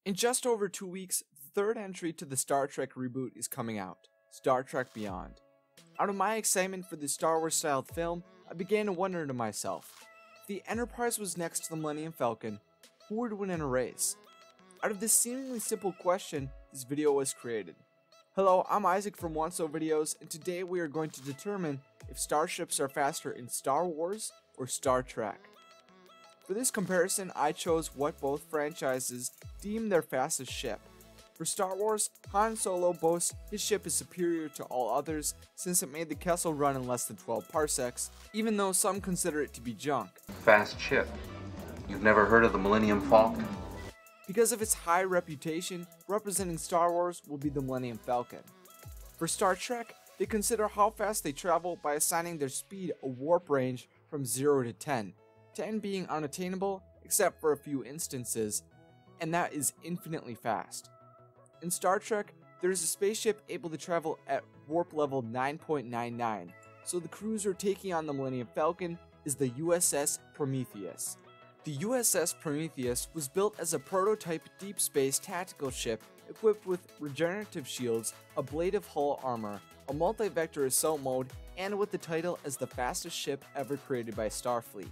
In just over 2 weeks, the third entry to the Star Trek reboot is coming out, Star Trek Beyond. Out of my excitement for the Star Wars styled film, I began to wonder to myself, if the Enterprise was next to the Millennium Falcon, who would win in a race? Out of this seemingly simple question, this video was created. Hello, I'm Isaac from Wotso videos, and today we are going to determine if starships are faster in Star Wars or Star Trek. For this comparison, I chose what both franchises deem their fastest ship. For Star Wars, Han Solo boasts his ship is superior to all others since it made the Kessel run in less than 12 parsecs, even though some consider it to be junk. Fast ship. You've never heard of the Millennium Falcon? Because of its high reputation, representing Star Wars will be the Millennium Falcon. For Star Trek, they consider how fast they travel by assigning their speed a warp range from 0 to 10, 10 being unattainable except for a few instances, and that is infinitely fast. In Star Trek, there is a spaceship able to travel at warp level 9.99, so the cruiser taking on the Millennium Falcon is the USS Prometheus. The USS Prometheus was built as a prototype deep space tactical ship equipped with regenerative shields, ablative hull armor, a multi-vector assault mode, and with the title as the fastest ship ever created by Starfleet.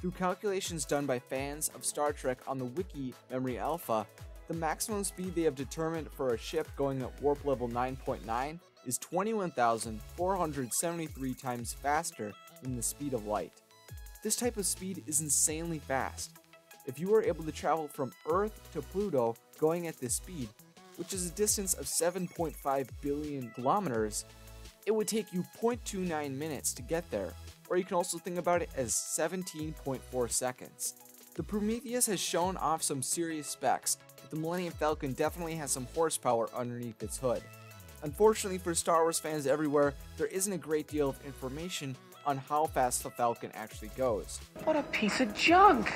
Through calculations done by fans of Star Trek on the wiki Memory Alpha, the maximum speed they have determined for a ship going at warp level 9.9 is 21,473 times faster than the speed of light. This type of speed is insanely fast. If you were able to travel from Earth to Pluto going at this speed, which is a distance of 7.5 billion kilometers, it would take you 0.29 minutes to get there, or you can also think about it as 17.4 seconds. The Prometheus has shown off some serious specs, but the Millennium Falcon definitely has some horsepower underneath its hood. Unfortunately for Star Wars fans everywhere, there isn't a great deal of information on how fast the Falcon actually goes. What a piece of junk!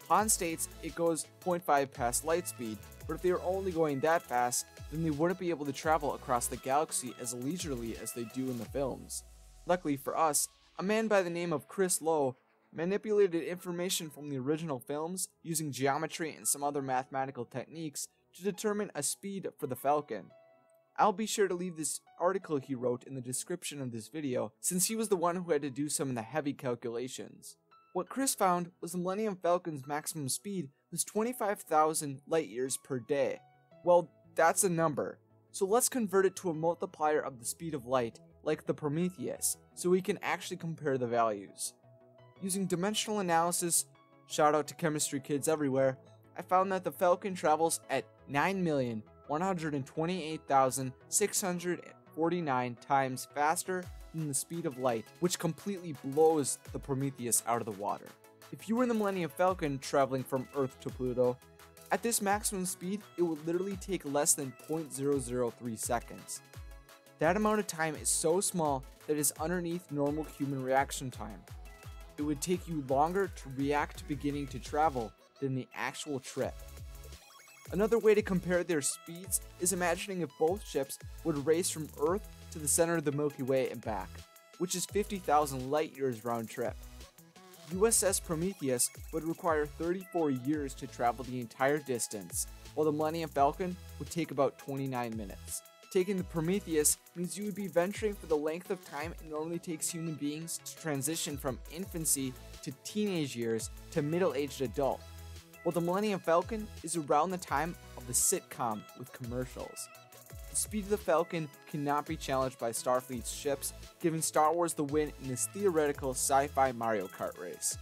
Han states it goes 0.5 past light speed, but if they were only going that fast, then they wouldn't be able to travel across the galaxy as leisurely as they do in the films. Luckily for us, a man by the name of Chris Lowe manipulated information from the original films using geometry and some other mathematical techniques to determine a speed for the Falcon. I'll be sure to leave this article he wrote in the description of this video, since he was the one who had to do some of the heavy calculations. What Chris found was the Millennium Falcon's maximum speed was 25,000 light years per day. Well, that's a number, so let's convert it to a multiplier of the speed of light, like the Prometheus, so we can actually compare the values. Using dimensional analysis, shout out to chemistry kids everywhere, I found that the Falcon travels at 9,128,649 times faster than the speed of light, which completely blows the Prometheus out of the water. If you were in the Millennium Falcon traveling from Earth to Pluto, at this maximum speed, it would literally take less than 0.003 seconds. That amount of time is so small that it is underneath normal human reaction time. It would take you longer to react to beginning to travel than the actual trip. Another way to compare their speeds is imagining if both ships would race from Earth to the center of the Milky Way and back, which is 50,000 light years round trip. USS Prometheus would require 34 years to travel the entire distance, while the Millennium Falcon would take about 29 minutes. Taking the Prometheus means you would be venturing for the length of time it normally takes human beings to transition from infancy to teenage years to middle-aged adult, while the Millennium Falcon is around the time of the sitcom with commercials. The speed of the Falcon cannot be challenged by Starfleet's ships, giving Star Wars the win in this theoretical sci-fi Mario Kart race.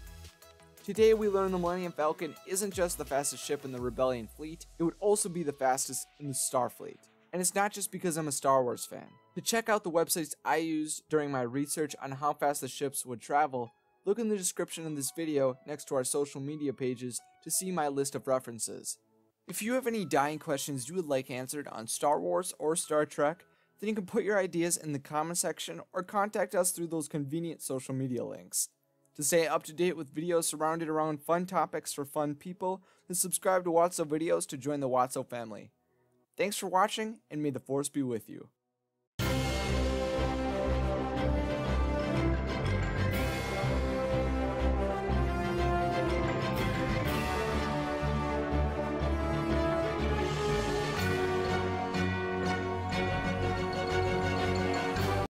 Today we learned the Millennium Falcon isn't just the fastest ship in the Rebellion fleet, it would also be the fastest in the Starfleet. And it's not just because I'm a Star Wars fan. To check out the websites I used during my research on how fast the ships would travel, look in the description of this video next to our social media pages to see my list of references. If you have any dying questions you would like answered on Star Wars or Star Trek, then you can put your ideas in the comment section or contact us through those convenient social media links. To stay up to date with videos surrounded around fun topics for fun people, then subscribe to Wotso videos to join the Wotso family. Thanks for watching, and may the Force be with you.